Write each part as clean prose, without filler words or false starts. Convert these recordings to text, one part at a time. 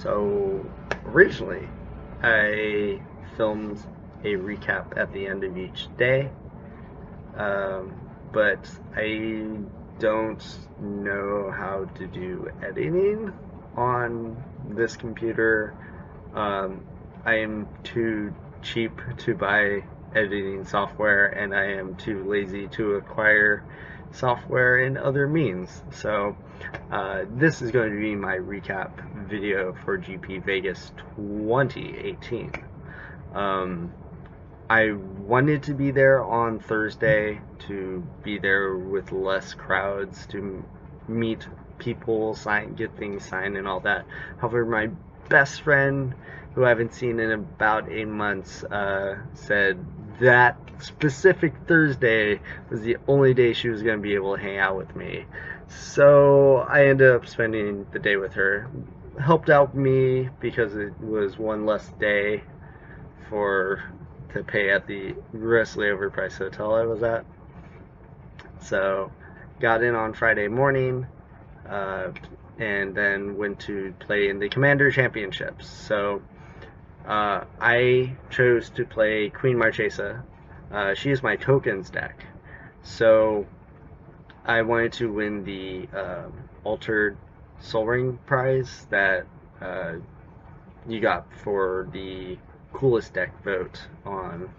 So originally, I filmed a recap at the end of each day, um, but I don't know how to do editing on this computer. Um, I am too cheap to buy editing software, and I am too lazy to acquire software in other means. So this is going to be my recap video for GP Vegas 2018. Um, I wanted to be there on Thursday to be there with less crowds, to meet people, get things signed and all that. However, my best friend, who I haven't seen in about 8 months, said that specific Thursday was the only day she was going to be able to hang out with me. So I ended up spending the day with her. Helped out me because it was one less day to pay at the grossly overpriced hotel I was at. So got in on Friday morning, and then went to play in the Commander Championships. So I chose to play Queen Marchesa. She is my tokens deck. So I wanted to win the Altered Soul Ring prize that you got for the coolest deck vote on.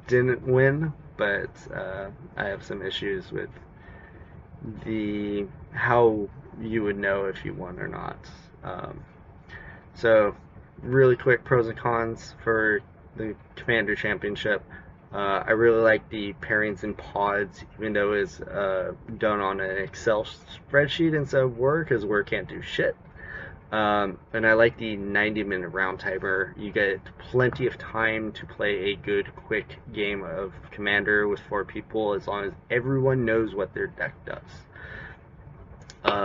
Didn't win, but I have some issues with how you would know if you won or not. So really quick pros and cons for the Commander Championship. I really like the pairings and pods, even though it's done on an Excel spreadsheet instead of Word, because Word can't do shit. And I like the 90-minute round timer. You get plenty of time to play a good, quick game of Commander with 4 people, as long as everyone knows what their deck does.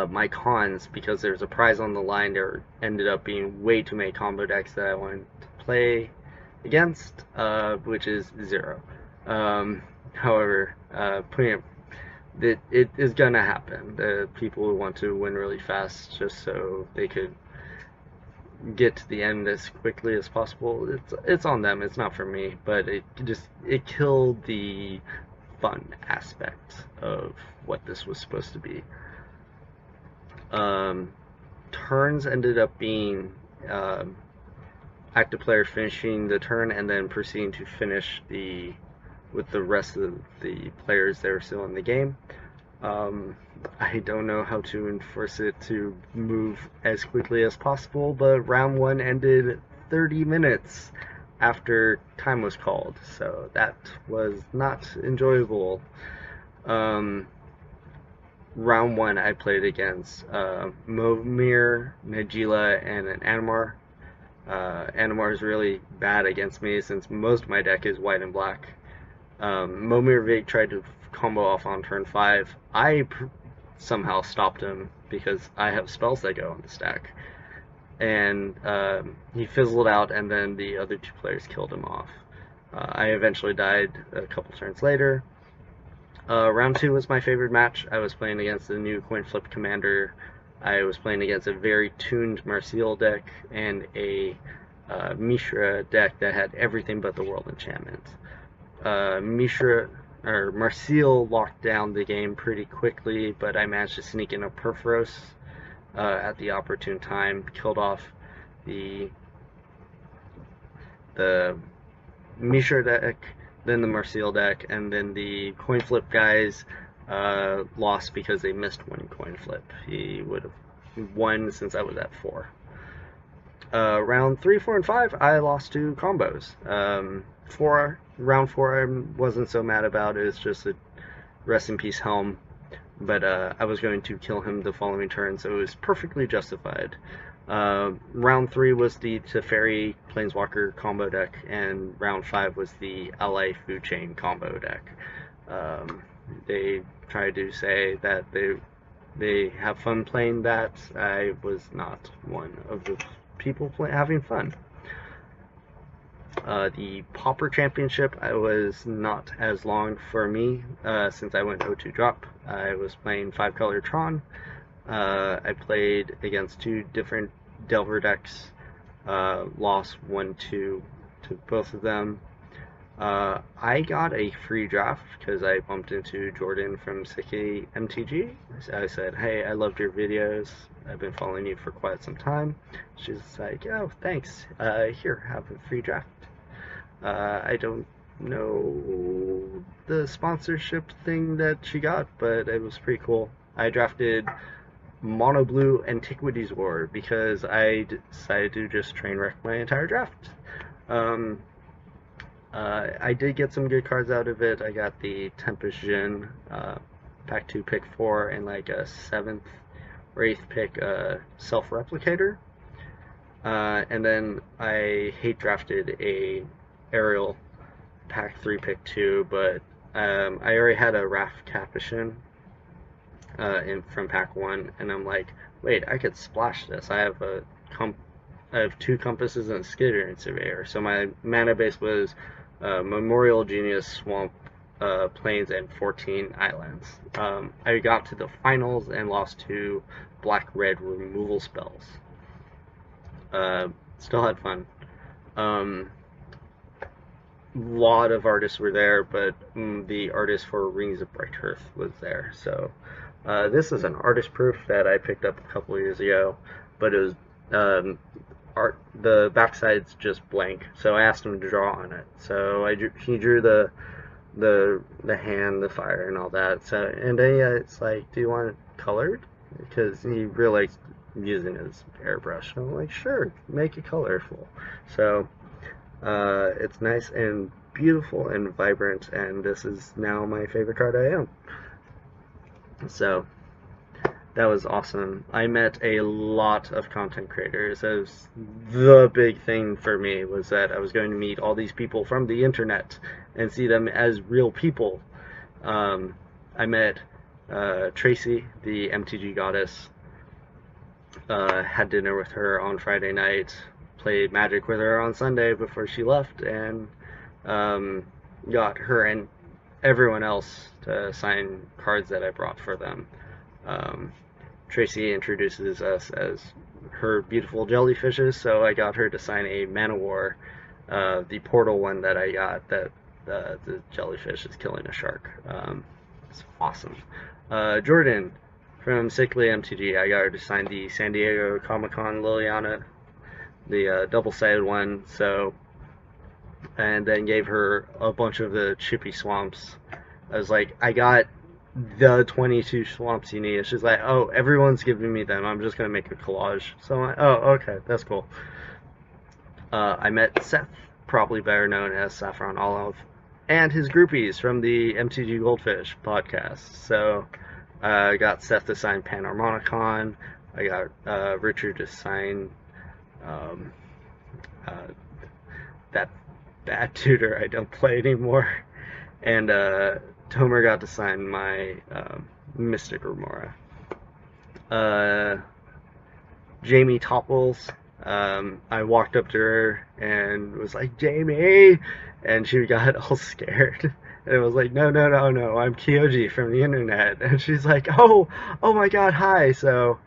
My cons, because there's a prize on the line, there ended up being way too many combo decks that I wanted to play against, which is 0. However, it is gonna happen. The people who want to win really fast just so they could get to the end as quickly as possible, it's on them. It's not for me. But it killed the fun aspect of what this was supposed to be. Turns ended up being active player finishing the turn and then proceeding to finish with the rest of the players that are still in the game. I don't know how to enforce it to move as quickly as possible, but round 1 ended 30 minutes after time was called, so that was not enjoyable. Round 1 I played against Momir, Najila, and an Animar. Animar is really bad against me since most of my deck is white and black. Momir Vig tried to combo off on turn 5. I somehow stopped him because I have spells that go on the stack. And he fizzled out, and then the other 2 players killed him off. I eventually died a couple turns later. Round 2 was my favorite match. I was playing against the new coin flip commander. I was playing against a very tuned Marseille deck and a Mishra deck that had everything but the World Enchantment. Marseille locked down the game pretty quickly, but I managed to sneak in a Perforos at the opportune time, killed off the Mishra deck, then the Marseille deck, and then the coin flip guys lost because they missed one coin flip. He would have won since I was at 4. Round 3, 4, and 5, I lost to combos. Round 4 I wasn't so mad about. It was just a rest in peace Helm, but I was going to kill him the following turn, so it was perfectly justified. Round 3 was the Teferi Planeswalker combo deck, and round 5 was the Ally Food Chain combo deck. They tried to say that they have fun playing that. I was not one of the people having fun. The Pauper Championship was not as long for me since I went 0-2 drop. I was playing 5-color Tron. I played against two different Delver decks, lost 1-2 to both of them. I got a free draft because I bumped into Jordan from Sicky MTG. I said, hey, I loved your videos. I've been following you for quite some time. She's like, oh, thanks. Here, have a free draft. I don't know the sponsorship thing that she got, but it was pretty cool. I drafted Mono Blue Antiquities War because I decided to just train wreck my entire draft. I did get some good cards out of it. I got the Tempest Jin, pack 2, pick 4, and like a 7th or 8th pick self-replicator. And then I hate drafted a Aerial, pack 3, pick 2, but I already had a Raf Capuchin from pack 1, and I'm like, wait, I could splash this. I have 2 compasses and a Skittering Surveyor, so my mana base was Memorial Genius, Swamp, Plains, and 14 Islands. I got to the finals and lost to black-red removal spells. Still had fun. Lot of artists were there, but the artist for Rings of Bright Earth was there. So this is an artist proof that I picked up a couple years ago, but it was art. The backside's just blank, so I asked him to draw on it. So he drew the hand, the fire, and all that. So and then it's like, do you want it colored? Because he really likes using his airbrush. I'm like, sure, make it colorful. So it's nice and beautiful and vibrant, and this is now my favorite card I own. So that was awesome. I met a lot of content creators. It was the big thing for me, was that I was going to meet all these people from the internet and see them as real people. I met Tracy, the MTG goddess, had dinner with her on Friday night, played Magic with her on Sunday before she left, and got her and everyone else to sign cards that I brought for them. Tracy introduces us as her beautiful jellyfishes, so I got her to sign a Mana War, the portal one that I got, that the jellyfish is killing a shark. It's awesome. Jordan from Sickly MTG, I got her to sign the San Diego Comic-Con Liliana, the double-sided one, so, and then gave her a bunch of the Chippy Swamps. I was like, I got the 22 swamps you need. She's like, oh, everyone's giving me them, I'm just gonna make a collage. So I'm like, oh, okay, that's cool. I met Seth, probably better known as Saffron Olive, and his groupies from the MTG Goldfish podcast. So I got Seth to sign Panharmonicon. I got Richard to sign that bad tutor I don't play anymore, and Tomer got to sign my Mystic Remora. Jamie Topples, I walked up to her and was like, Jamie, and she got all scared. And it was like, no, I'm Kyoji from the internet. And she's like, oh my god, hi. So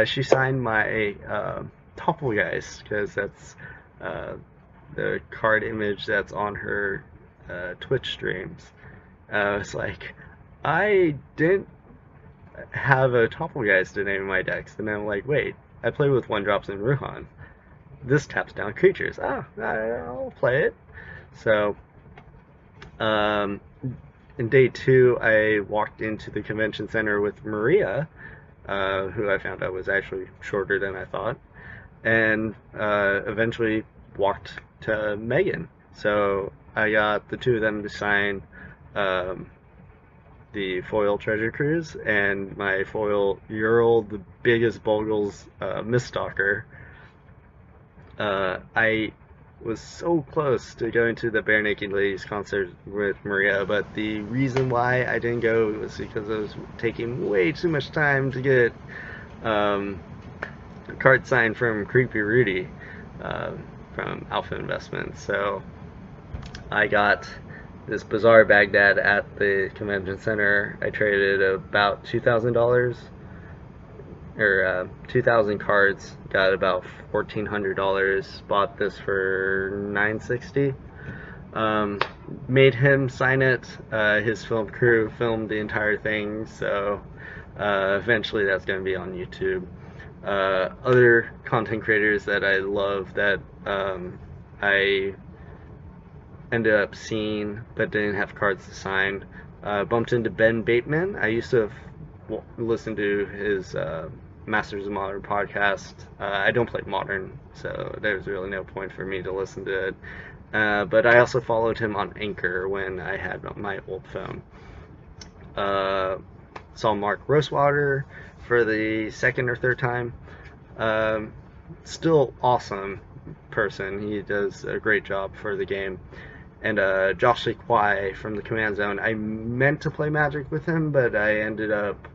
she signed my Topplegeist, because that's the card image that's on her Twitch streams. It's like, I didn't have a Topplegeist to name my decks, and I'm like, wait, I play with 1-drops in Ruhan. This taps down creatures. Ah, I'll play it. So, in day 2, I walked into the convention center with Maria, who I found out was actually shorter than I thought, and eventually walked to Megan. So I got the two of them to sign the foil Treasure Cruise and my foil Ural, the biggest Bogles Miststalker. I was so close to going to the Bare Naked Ladies concert with Maria, but the reason why I didn't go was because I was taking way too much time to get a card signed from Creepy Rudy from Alpha Investments. So I got this bizarre Baghdad at the convention center. I traded about $2,000 or 2,000 cards. Got about $1,400. Bought this for $960. Um, Made him sign it. His film crew filmed the entire thing, so eventually that's going to be on YouTube. Other content creators that I love that I ended up seeing but didn't have cards to sign. Bumped into Ben Bateman. I used to listen to his Masters of Modern podcast. I don't play Modern, so there's really no point for me to listen to it. But I also followed him on Anchor when I had my old phone. Saw Mark Rosewater for the second or third time. Still awesome person. He does a great job for the game. And Josh Kwai from the Command Zone. I meant to play Magic with him, but I ended up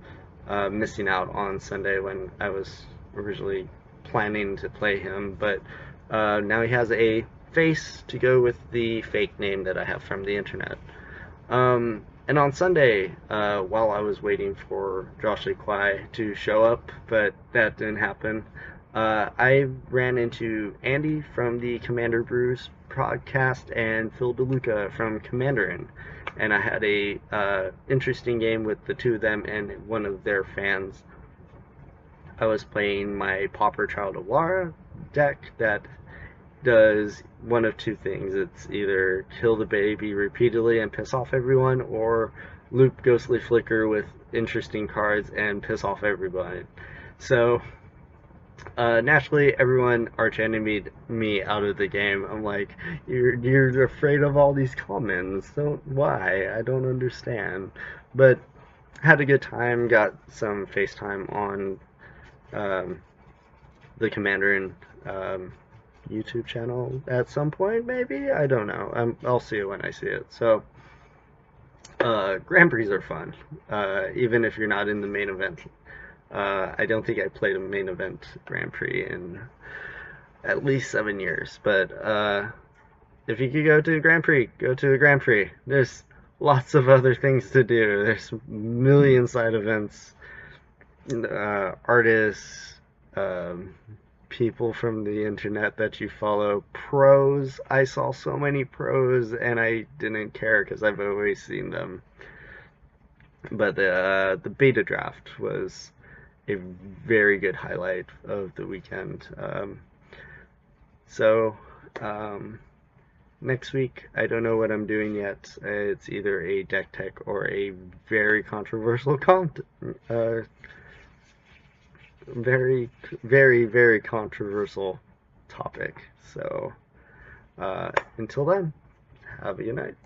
missing out on Sunday when I was originally planning to play him. But now he has a face to go with the fake name that I have from the internet. And on Sunday, while I was waiting for Josh Kwai to show up, but that didn't happen, I ran into Andy from the Commander Brews podcast and Phil DeLuca from Commanderin, and I had a interesting game with the two of them and one of their fans. I was playing my Pauper Child of Lara deck that does one of two things. It's either kill the baby repeatedly and piss off everyone, or loop Ghostly Flicker with interesting cards and piss off everybody. So naturally, everyone arch-enemied me out of the game. I'm like, you're afraid of all these commons. Why? I don't understand. But had a good time. Got some FaceTime on the Commander and YouTube channel at some point, maybe? I don't know. I'll see it when I see it. So, Grand Prix are fun, even if you're not in the main event. I don't think I played a main event Grand Prix in at least 7 years, but if you could go to a Grand Prix, go to a Grand Prix. There's lots of other things to do. There's million side events, artists, people from the internet that you follow, pros. I saw so many pros and I didn't care because I've always seen them. But the beta draft was a very good highlight of the weekend. Next week, I don't know what I'm doing yet. It's either a deck tech or a very controversial very, very, very controversial topic. So, until then, have a good night.